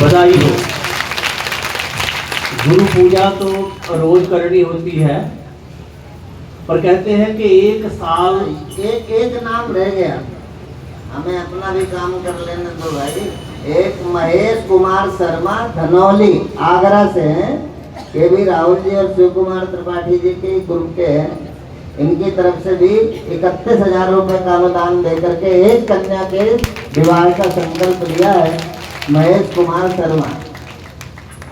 बधाई हो। गुरु पूजा तो रोज करनी होती है, पर कहते हैं कि एक साल एक नाम रह गया, हमें अपना भी काम कर लेने दो भाई। एक महेश कुमार शर्मा धनौली आगरा से हैं, ये भी राहुल जी और शिव कुमार त्रिपाठी जी के ग्रुप के हैं। इनकी तरफ से भी 31,000 रुपए का अनुदान देकर के एक कन्या के विवाह का संकल्प लिया है महेश कुमार शर्मा।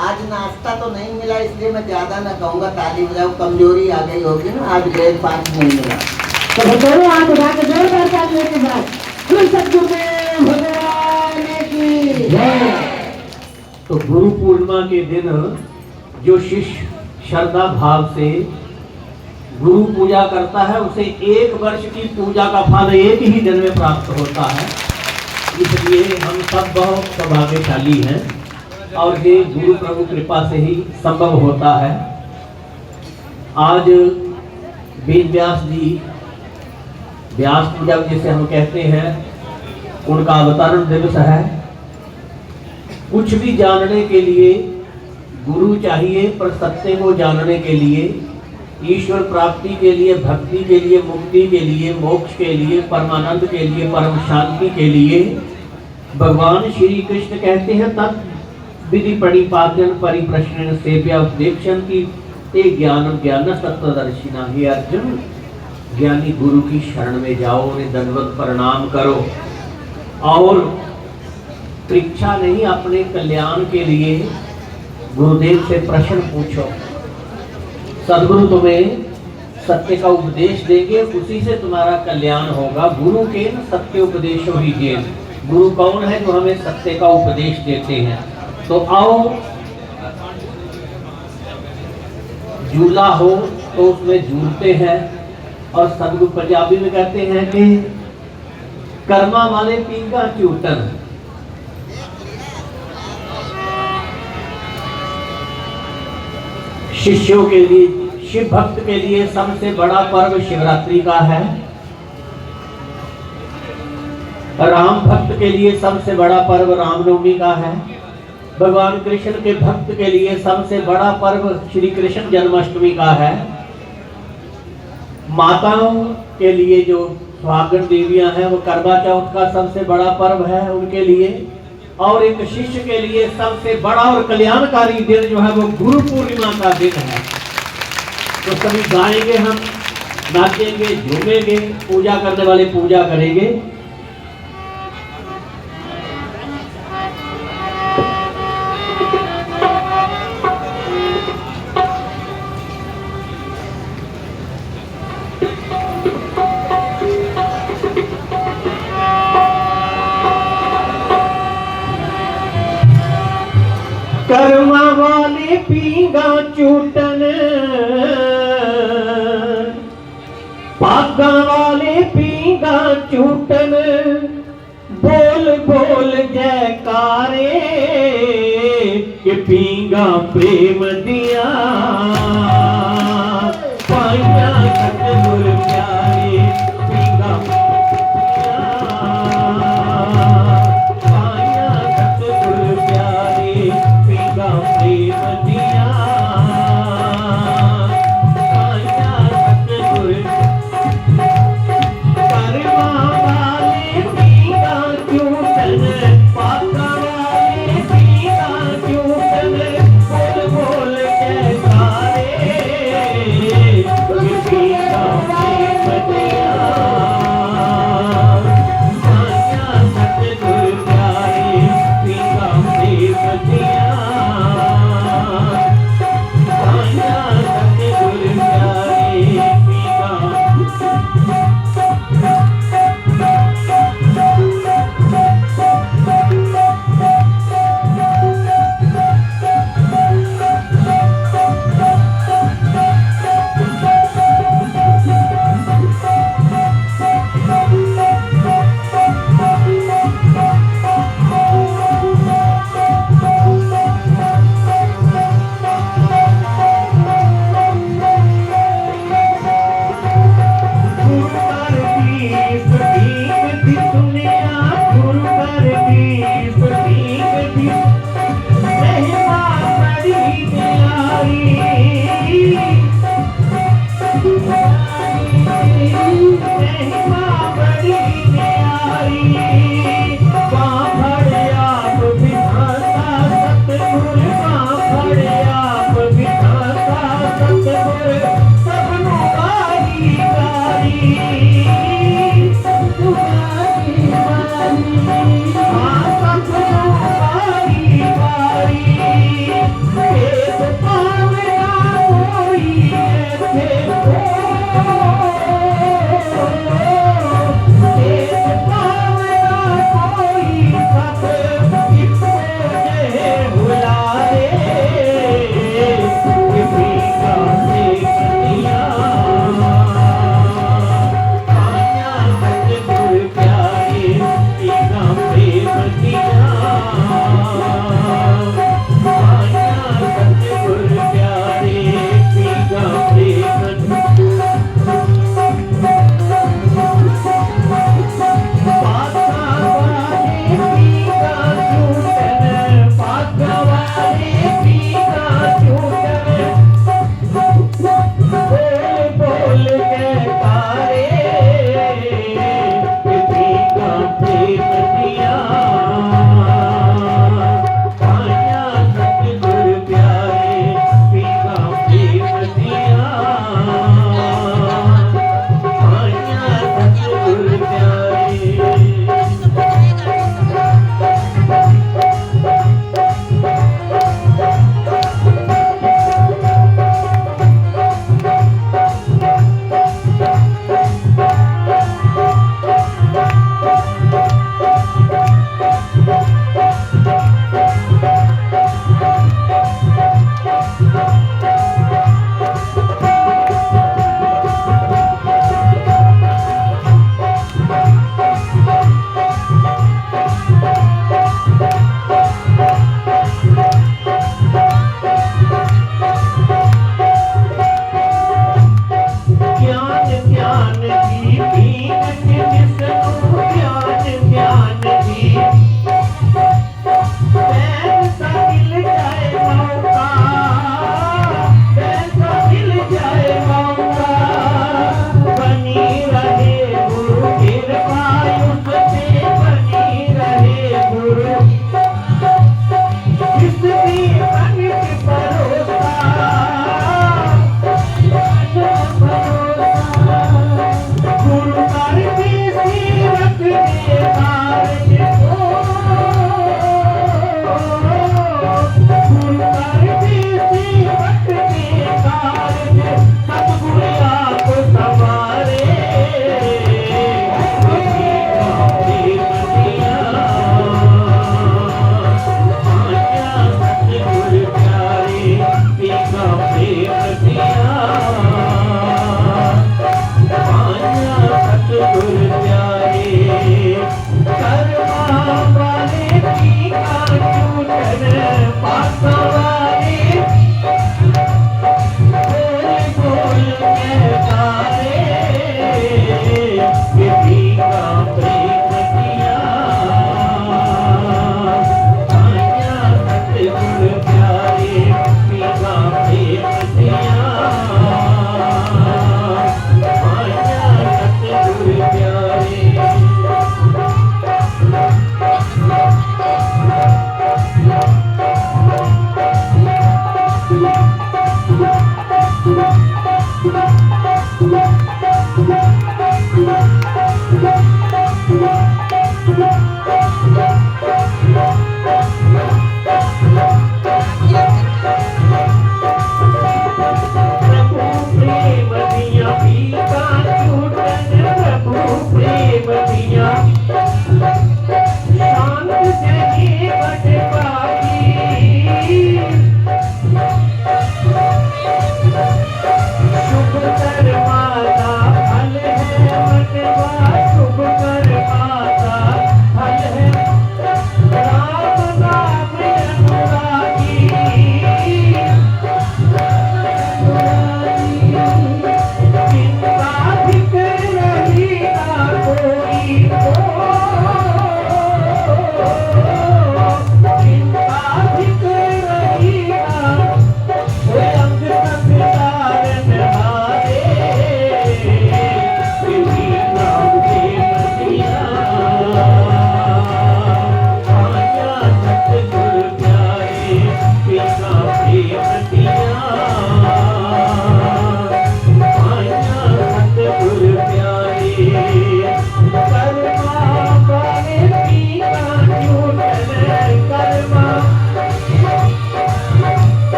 आज नाश्ता तो नहीं मिला, इसलिए मैं ज्यादा ना कहूँगा, ताली बजाओ, कमजोरी आ गई होगी ना, आज ब्रेकफास्ट नहीं मिला। तो दोनों हाथ उठा के जोरदार तालियों के साथ सतगुरुदेव भगवान की जय। तो गुरु पूर्णिमा के दिन जो शिष्य श्रद्धा भाव से गुरु पूजा करता है, उसे 1 वर्ष की पूजा का फल एक ही दिन में प्राप्त होता है। इसलिए हम सब बहुत सौभाग्यशाली हैं और ये गुरु प्रभु कृपा से ही संभव होता है। आज वेद व्यास जी, व्यास पूजा जिसे हम कहते हैं, उनका अवतरण दिवस है। कुछ भी जानने के लिए गुरु चाहिए, पर सत्य को जानने के लिए, ईश्वर प्राप्ति के लिए, भक्ति के लिए, मुक्ति के लिए, मोक्ष के लिए, परमानंद के लिए, परम शांति के लिए भगवान श्री कृष्ण कहते हैं तत् विधि प्रणिपात्यन परिप्रश्न सेव्या उपदेक्षण की ते ज्ञान ज्ञान तत्वदर्शिना। हे अर्जुन, ज्ञानी गुरु की शरण में जाओ, उन्हें दंडवत प्रणाम करो और परीक्षा नहीं, अपने कल्याण के लिए गुरुदेव से प्रश्न पूछो। सदगुरु तुम्हें सत्य का उपदेश देंगे, उसी से तुम्हारा कल्याण होगा। गुरु के सत्य उपदेशो ही जेन। गुरु कौन है? जो हमें सत्य का उपदेश देते हैं। तो आओ, झूला हो तो उसमें झूलते हैं, और सदगुरु पंजाबी में कहते हैं कि कर्मा वाले पींगा चूटन। शिष्यों के लिए, शिव भक्त के लिए सबसे बड़ा पर्व शिवरात्रि का है। राम भक्त के लिए सबसे बड़ा पर्व रामनवमी का है। भगवान कृष्ण के भक्त के लिए सबसे बड़ा पर्व श्री कृष्ण जन्माष्टमी का है। माताओं के लिए जो सुहागन देवियां हैं, वो करवा चौथ का सबसे बड़ा पर्व है उनके लिए। और एक शिष्य के लिए सबसे बड़ा और कल्याणकारी दिन जो है वो गुरु पूर्णिमा का दिन है। तो सभी गाएंगे, हम नाचेंगे, झूमेंगे, पूजा करने वाले पूजा करेंगे। कर्मा वाले पींगा चूटन, पागा वाले पींगा चूटन, बोल बोल जयकारे कि पींगा प्रेम दिया, पाइया सतगुर प्यारे, पींगा पाइया सतगुर प्यारे, पींगा प्रेम दिया, पाइया सतगुर। करवा वाले पींगा चूटन, पागा वाले पींगा चूटन, बोल बोल जयकारे कि पींगा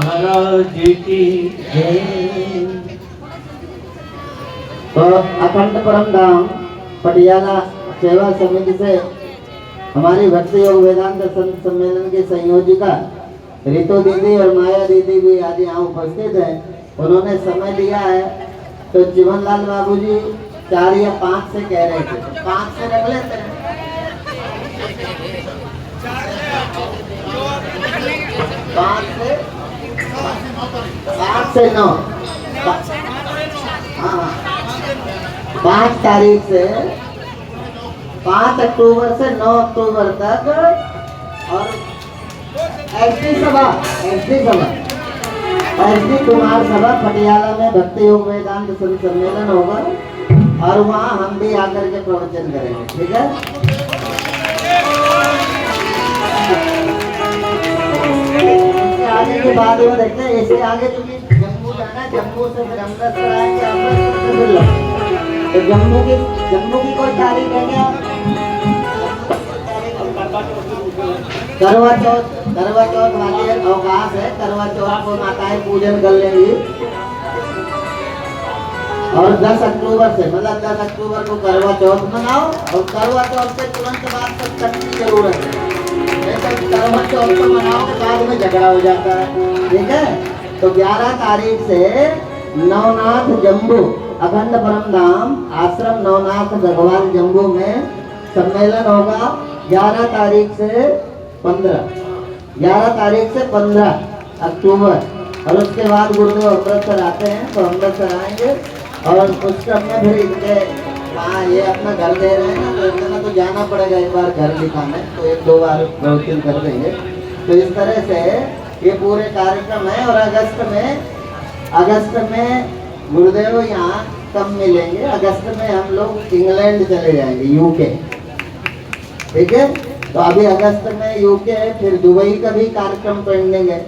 महाराज की जय। तो अखंड परम धाम पटियाला सेवा समिति से हमारी भक्ति योग वेदांत संत सम्मेलन की संयोजिका रितु दीदी और माया दीदी भी आज यहाँ उपस्थित हैं। उन्होंने समय दिया है, तो जीवनलाल बाबू जी 4 या 5 से कह रहे थे, 5 से रख लेते हैं। 5 से 9 हाँ 5 तारीख से 5 अक्टूबर से 9 अक्टूबर तक और एसडी कुमार सभा पटियाला में भक्ति योग वेदांत संत सम्मेलन होगा और वहाँ हम भी आकर के प्रवचन करेंगे, ठीक है। इसके आगे के बाद में देखते हैं, इससे आगे क्योंकि जम्मू जाना है, जम्मू से फिर अमृतसर आएंगे, अमृतसर से फिर लखनऊ। तो जम्मू की कोई तारीख है क्या? करवा चौथ वाले अवकाश है, करवा चौथ को माताएं पूजन कर लेंगी। और 10 अक्टूबर से मतलब 10 अक्टूबर को करवा चौथ मनाओ और करवा चौथ के तुरंत बाद सत्संग की जरूरत है, नहीं तो करवा चौथ को मनाओ के बाद में झगड़ा हो जाता है, ठीक है। तो 11 तारीख से नवनाथ जम्मू अखंड परम धाम आश्रम नवनाथ भगवान जम्मू में सम्मेलन होगा। 11 तारीख से 15 अक्टूबर और उसके बाद गुरुदेव अमृतसर आते हैं, तो अमृतसर आएंगे और उस क्रम में फिर इनके वहाँ ये अपना घर दे रहे हैं ना, तो इतना तो जाना पड़ेगा एक बार घर दिखाने, तो 1-2 बार प्रवचन कर देंगे। तो इस तरह से ये पूरे कार्यक्रम है। और अगस्त में गुरुदेव यहाँ कब मिलेंगे? अगस्त में हम लोग इंग्लैंड चले जाएंगे, यूके, ठीक है। तो अभी अगस्त में यूके, फिर दुबई का भी कार्यक्रम पेंडिंग है।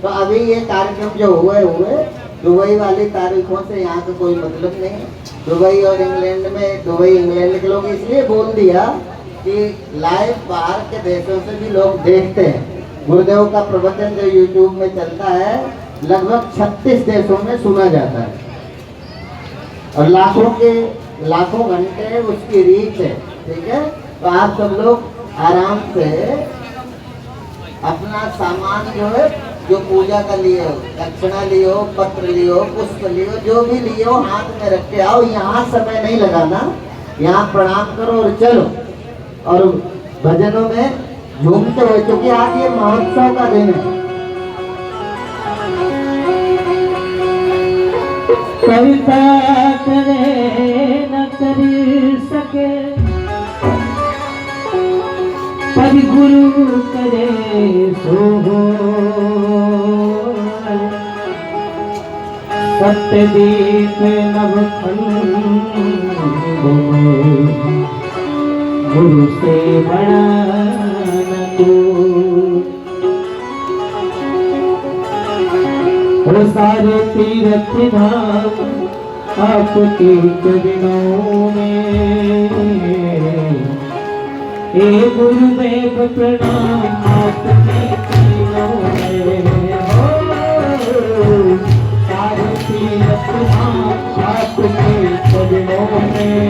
तो अभी ये कार्यक्रम जो हुए दुबई वाली तारीखों से यहाँ का कोई मतलब नहीं है। दुबई और इंग्लैंड में, दुबई इंग्लैंड के लोग इसलिए बोल दिया कि लाइव बाहर के देशों से भी लोग देखते हैं। गुरुदेव का प्रवचन जो यूट्यूब में चलता है लगभग 36 देशों में सुना जाता है और लाखों घंटे उसकी रीच है, ठीक है। तो आप सब लोग आराम से अपना सामान जो पूजा का लिए हो, दक्षिणा लियो, पत्र लियो, पुष्प लियो, जो भी लियो हाथ में रख के आओ। यहाँ समय नहीं लगाना, यहाँ प्रणाम करो और चलो और भजनों में झूमते हुए, क्योंकि आज ये महोत्सव का दिन है। कविता करे न कर सके पर गुरु करे सो हो। सत्यदीप नवखंड गुरु से बड़ा न कोई। वो सारे तीर्थ धाम आपके चरणों में, हे गुरुदेव प्रणाम आपके चरणों में। हो सारे तीर्थ धाम आपके चरणों में,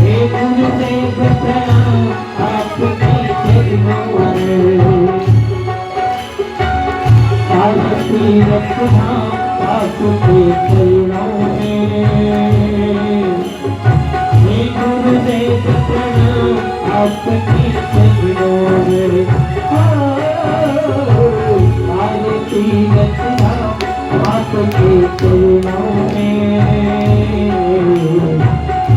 हे गुरुदेव प्रणाम आपके चरणों में। सारे तीर्थ धाम आपके चरणों में, गुरुदेव प्रणाम आपके चरणों में। सारे तीर्थ धाम आपके चरणों में,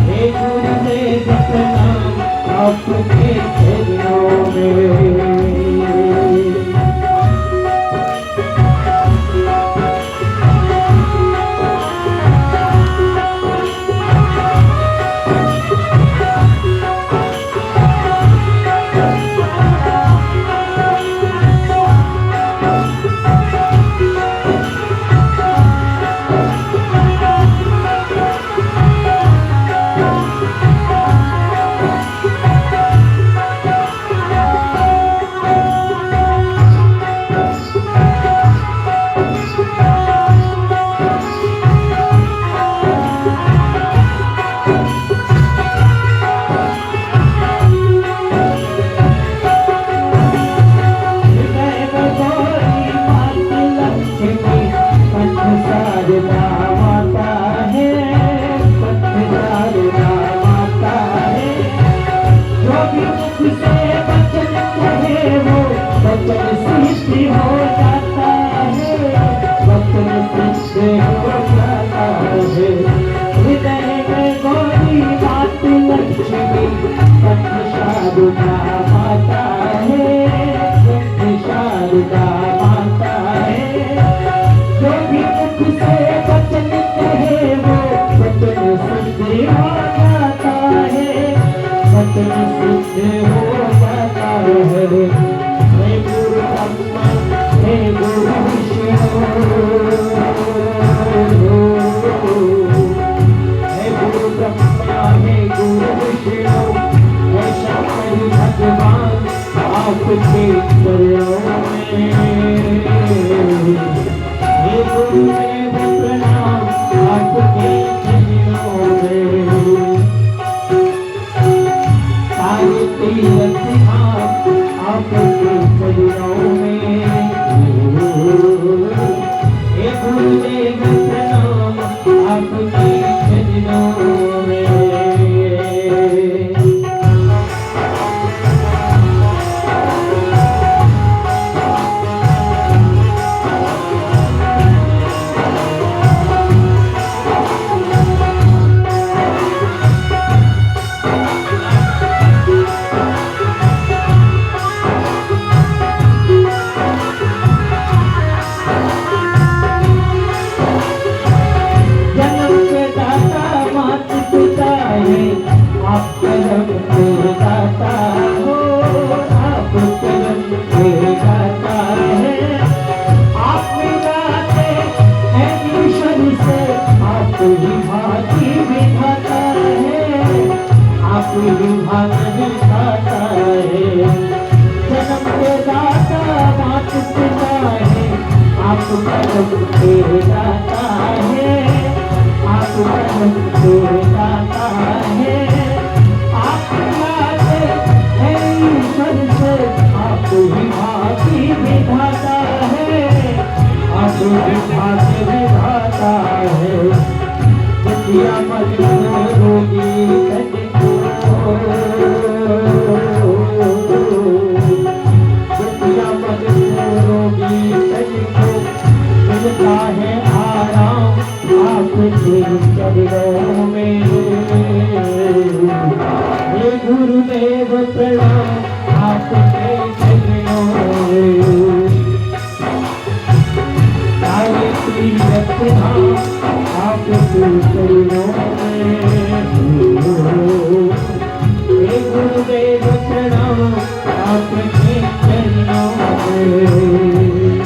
हे गुरुदेव प्रणाम आपके चरणों में। भी मुख से वचन कहे वो वचन सिद्ध हो जाता है, वचन सिद्ध हो जाता है। हृदय में गोरी बात लक्ष्मी कंठ शारदा माता है, कंठ शारदा माता है। जो भी मुख से वचन कहे वो वचन सिद्ध हो जाता है, वचन सिद्ध हो जाता है। हे गुरु ब्रह्मा हे गुरु विष्णु, हे गुरु ब्रह्मा हे गुरु विष्णु, हे शंकर भगवान आपके चरणों में। हे गुरुदेव प्रणाम आपके चरणों में। सारे तीर्थ धाम आपके चरणों में। हे गुरुदेव प्रणाम आपके चरणों में। गुरुदेव प्रणाम आपके चरणों में। सारे तीर्थ धाम आपके चरणों में। हे गुरुदेव प्रणाम आपके चरणों में।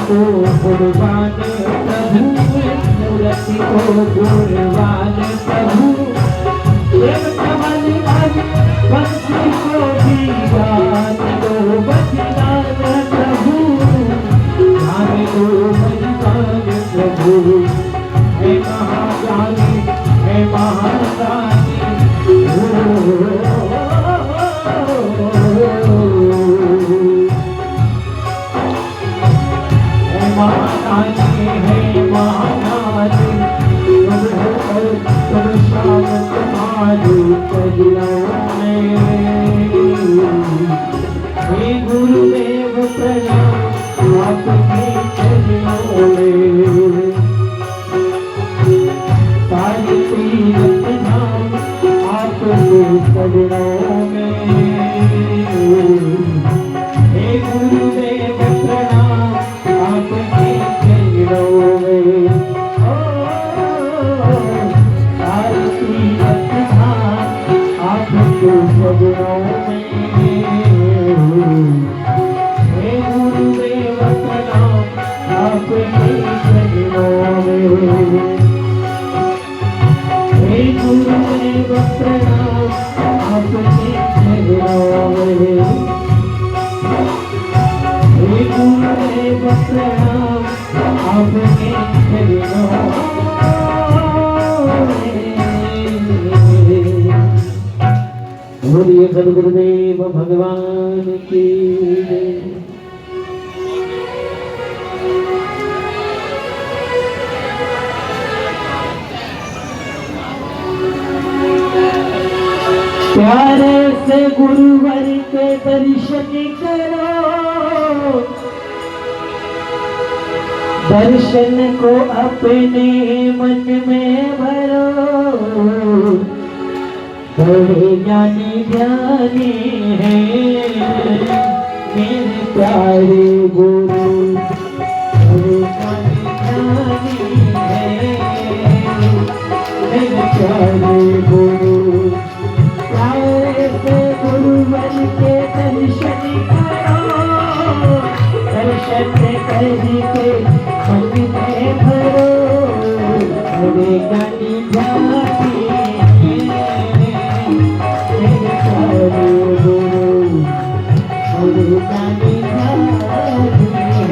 को गुणवान प्रभु, मूर्ति को गुणवान प्रभु। देव कमल आज बंसी को भी गान दो बलिदान प्रभु, गान दो बलिदान प्रभु। हे महाज्ञानी हे महादानी, महानाजी है महानाजी, तुम शाम तुम्हारी चरणों में। हे गुरुदेव प्रणाम आपके चरणों में। सारे तीर्थ धाम आपके चरणों में। हे गुरुदेव प्रणाम आपके चरणों में। सारे तीर्थ धाम आपके चरणों में। प्रणाम आपके चरणों में। बोलिए सद्गुरुदेव भगवान की जय। प्यारे से गुरुवर के दर्शन करो, दर्शन को अपने मन में भरो। बड़े ज्ञानी ज्ञानी है मेरे प्यारे गुरु, बड़े ज्ञानी ज्ञानी है मेरे प्यारे गुरु। गुरुवर के दर्शन करो, दर्शन करके मन में भरो। बड़े ज्ञानी ज्ञानी मेरे प्यारे गुरु, बड़े ज्ञानी ज्ञानी है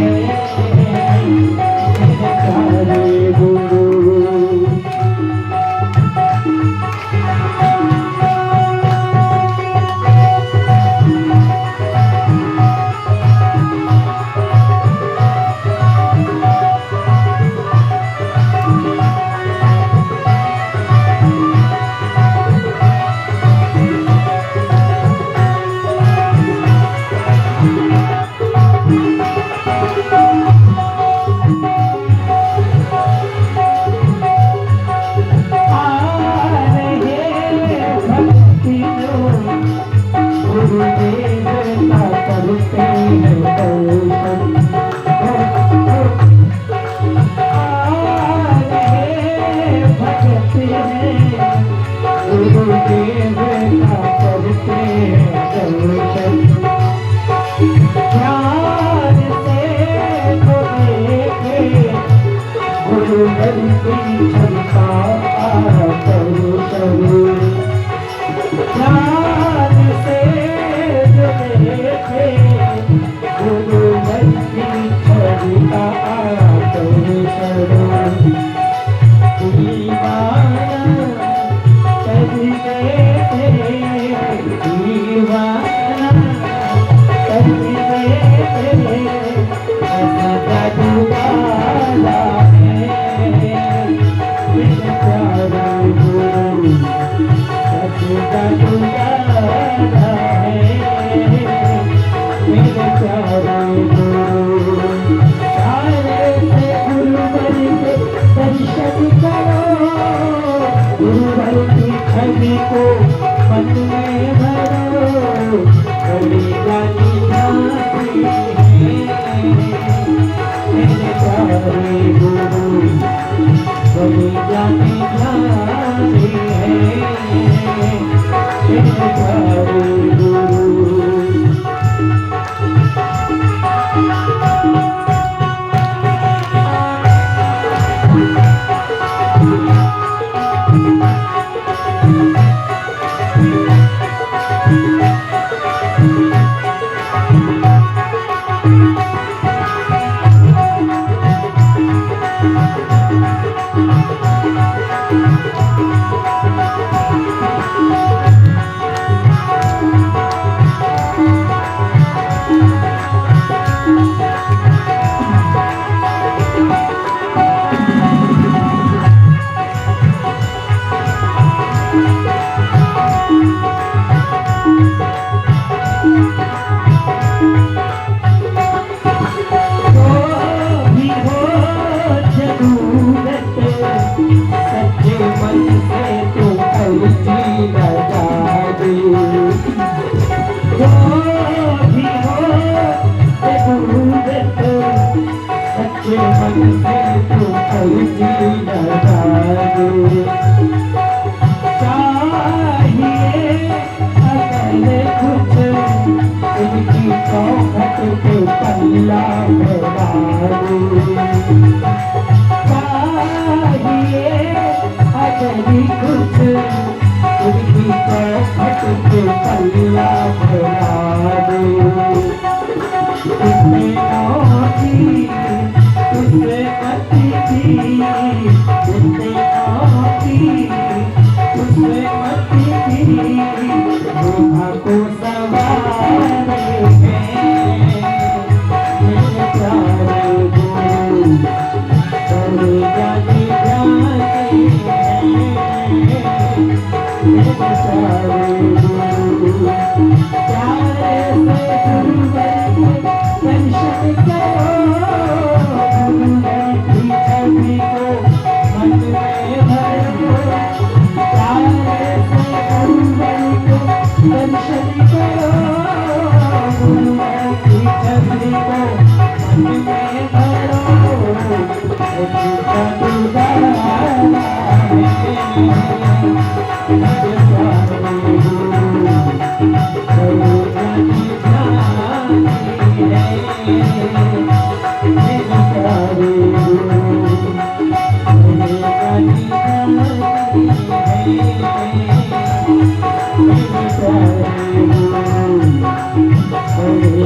मेरे प्यारे गुरु। Thank you.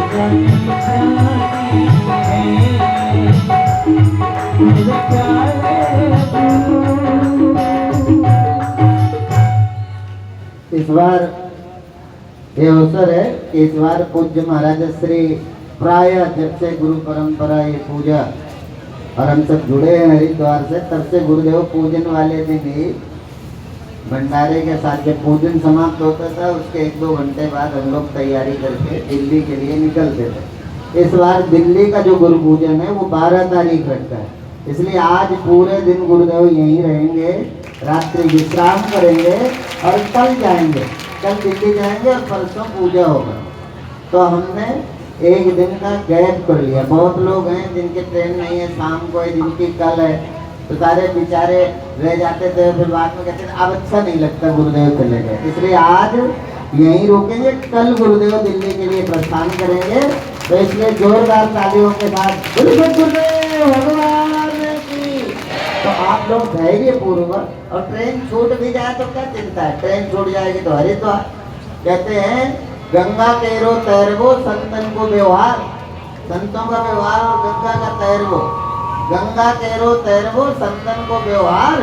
इस बार ये अवसर है कि इस बार पूज्य महाराज श्री प्राय जब से गुरु परंपरा ये पूजा और हम सब जुड़े हैं हरिद्वार से, तब से गुरुदेव पूजन वाले दिन ही भंडारे के साथ जब पूजन समाप्त होता था उसके 1-2 घंटे बाद हम लोग तैयारी करके दिल्ली के लिए निकलते थे। इस बार दिल्ली का जो गुरु पूजन है वो 12 तारीख रखा है, इसलिए आज पूरे दिन गुरुदेव यहीं रहेंगे, रात्रि विश्राम करेंगे और कल जाएंगे, कल दिल्ली जाएंगे और परसों पूजा होगा। तो हमने एक दिन का गैप कर लिया। बहुत लोग हैं जिनके ट्रेन नहीं है शाम को है, जिनकी कल है, तो सारे बेचारे रह जाते थे, फिर बाद में कहते थे अब अच्छा नहीं लगता गुरुदेव चले गए, इसलिए आज यहीं रुकेंगे, कल गुरुदेव दिल्ली के लिए प्रस्थान करेंगे। तो इसलिए जोरदार तालियों के साथ गुरुदेव भगवान की। तो आप लोग धैर्य पूर्वक, और ट्रेन छूट भी जाए तो क्या चिंता है, ट्रेन छूट जाएगी तो हरिद्वार। कहते हैं गंगा तेरो तैरवो संतन को व्यवहार, संतों का व्यवहार और गंगा का तैरवो। गंगा तेरो तैरवो संतन को व्यवहार,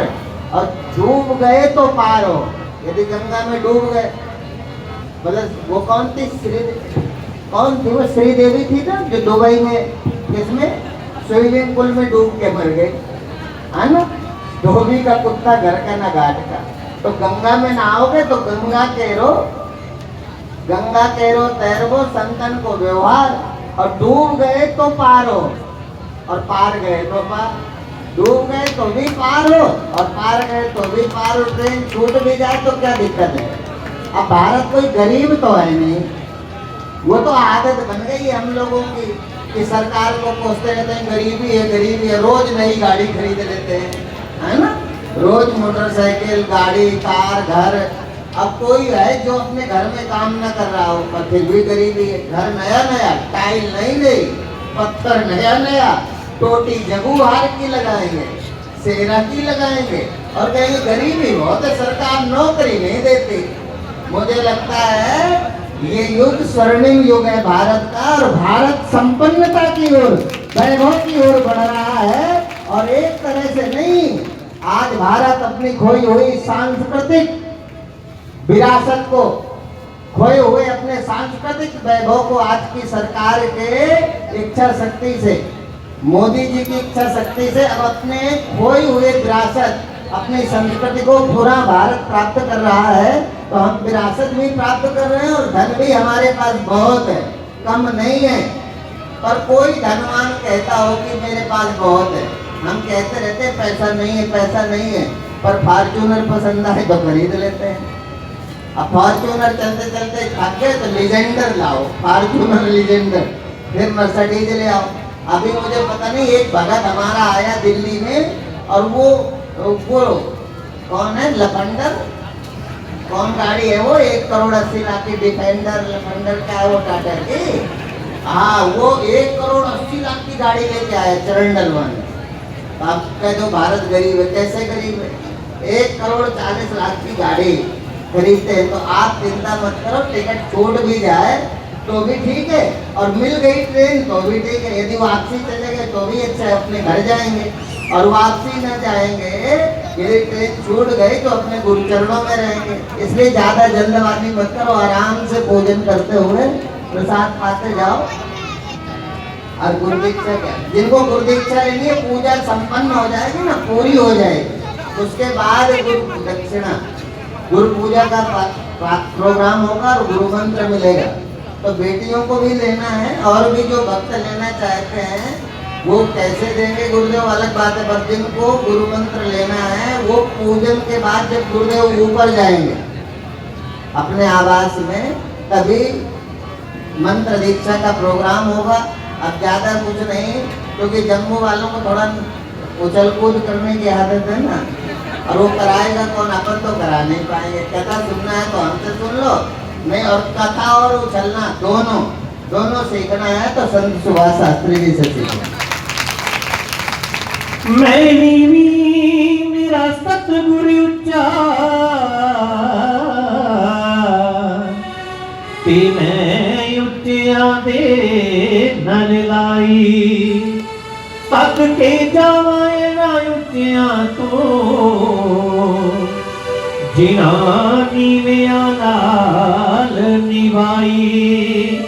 और डूब गए तो पार हो। यदि गंगा में डूब गए, मतलब वो कौन थी वो श्रीदेवी थी ना जो दुबई में इसमें स्विमिंग पूल में डूब के मर गई, है ना। धोबी का कुत्ता घर का ना घाट का। तो गंगा में नहाओगे तो गंगा केरो तैरवो संतन को व्यवहार, और डूब गए तो पार हो, और पार गए तो पार। डूब गए तो भी पार हो और पार गए तो भी पार हो। ट्रेन छूट भी जाए तो क्या दिक्कत है। अब भारत कोई गरीब तो है नहीं, वो तो आदत बन गई है हम लोगों की कि सरकार को कोसते रहते हैं गरीबी है, रोज नई गाड़ी खरीद लेते हैं, है ना, रोज मोटरसाइकिल, गाड़ी, कार, घर। अब कोई है जो अपने घर में काम न कर रहा हो पर फिर भी गरीबी है। घर नया, टाइल नई, पत्थर नया, टोटी जगुहार की लगाएंगे, सेरा की लगाएंगे और कहेंगे गरीबी बहुत है, सरकार नौकरी नहीं देती। मुझे लगता है ये युग स्वर्णिम युग है भारत का, और भारत संपन्नता की ओर, वैभव की ओर बढ़ रहा है। और एक तरह से नहीं, आज भारत अपनी खोई हुई सांस्कृतिक विरासत को, खोए हुए अपने सांस्कृतिक वैभव को आज की सरकार के इच्छा शक्ति से, मोदी जी की इच्छा शक्ति से अब अपने खोई हुए विरासत, अपनी संस्कृति को पूरा भारत प्राप्त कर रहा है। तो हम विरासत भी प्राप्त कर रहे हैं और धन भी हमारे पास बहुत है, कम नहीं है। पर कोई धनवान कहता हो कि मेरे पास बहुत है, हम कहते रहते पैसा नहीं है, पर फॉर्च्यूनर पसंद आए तो खरीद लेते हैं। अब फॉर्च्यूनर चलते चलते थक गए तो लीजेंडर लाओ, फॉर्च्यूनर लीजेंडर, फिर मर्सिडीज ले आओ। अभी मुझे पता नहीं, एक भगत हमारा आया दिल्ली में और वो कौन है, लफंडर, कौन गाड़ी है वो, 1 करोड़ 80 लाख की डिफेंडर, लफंडर क्या है वो, टाटा की, हाँ, वो 1 करोड़ 80 लाख की गाड़ी लेके आया, चरण डलवाने। आप कह दो भारत गरीब है, कैसे गरीब है, 1 करोड़ 40 लाख की गाड़ी खरीदते हैं। तो आप चिंता मत करो, टिकट छूट भी जाए तो भी ठीक है, और मिल गई ट्रेन तो भी ठीक है। यदि वापसी चले गए तो भी अच्छा है, अपने घर जाएंगे। और वापसी न जाएंगे, यदि ट्रेन छूट गई तो अपने गुरु चरणों में रहेंगे। इसलिए ज्यादा जल्दबाजी मत करो, आराम से भोजन करते हुए प्रसाद पाते जाओ। और गुरु दीक्षा क्या, जिनको गुरु दीक्षा लेनी है, पूजा संपन्न हो जाएगी ना, पूरी हो जाएगी, उसके बाद गुरु दक्षिणा, गुरु पूजा का प्रोग्राम होगा और गुरु मंत्र मिलेगा। तो बेटियों को भी लेना है, और भी जो भक्त लेना चाहते हैं वो कैसे देंगे गुरुदेव अलग बात है, पर जिनको गुरु मंत्र लेना है वो पूजन के बाद जब गुरुदेव ऊपर जाएंगे अपने आवास में, तभी मंत्र दीक्षा का प्रोग्राम होगा। अब ज़्यादा कुछ नहीं, क्योंकि जम्मू वालों को थोड़ा उछल कूद करने की आदत है ना, और वो कराएगा कौन, अपन तो करा नहीं पाएंगे। कथा सुनना है तो हमसे सुन लो, नहीं, और कथा और उछलना दोनों सीखना है तो संत सुभाष शास्त्री जी से सीखना। मैंने मेरा सतगुरु उच्चा ते मैं उच्चे ਉੱਚਿਆਂ ਦੇ ਨਰ ਲਾਈ ਤੱਕ ਕੇ ਜਾਵਾਂ ਇਹਨਾਂ ਉੱਚਿਆਂ ਤੋਂ ਜਿਨ੍ਹਾਂ ਨੀਵਿਆਂ ਨਾਲ ਨਿਭਾਈ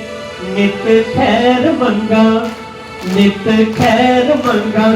ਨਿਤ ਖੈਰ ਮੰਗਾ ਨਿਤ ਖੈਰ ਮੰਗਾ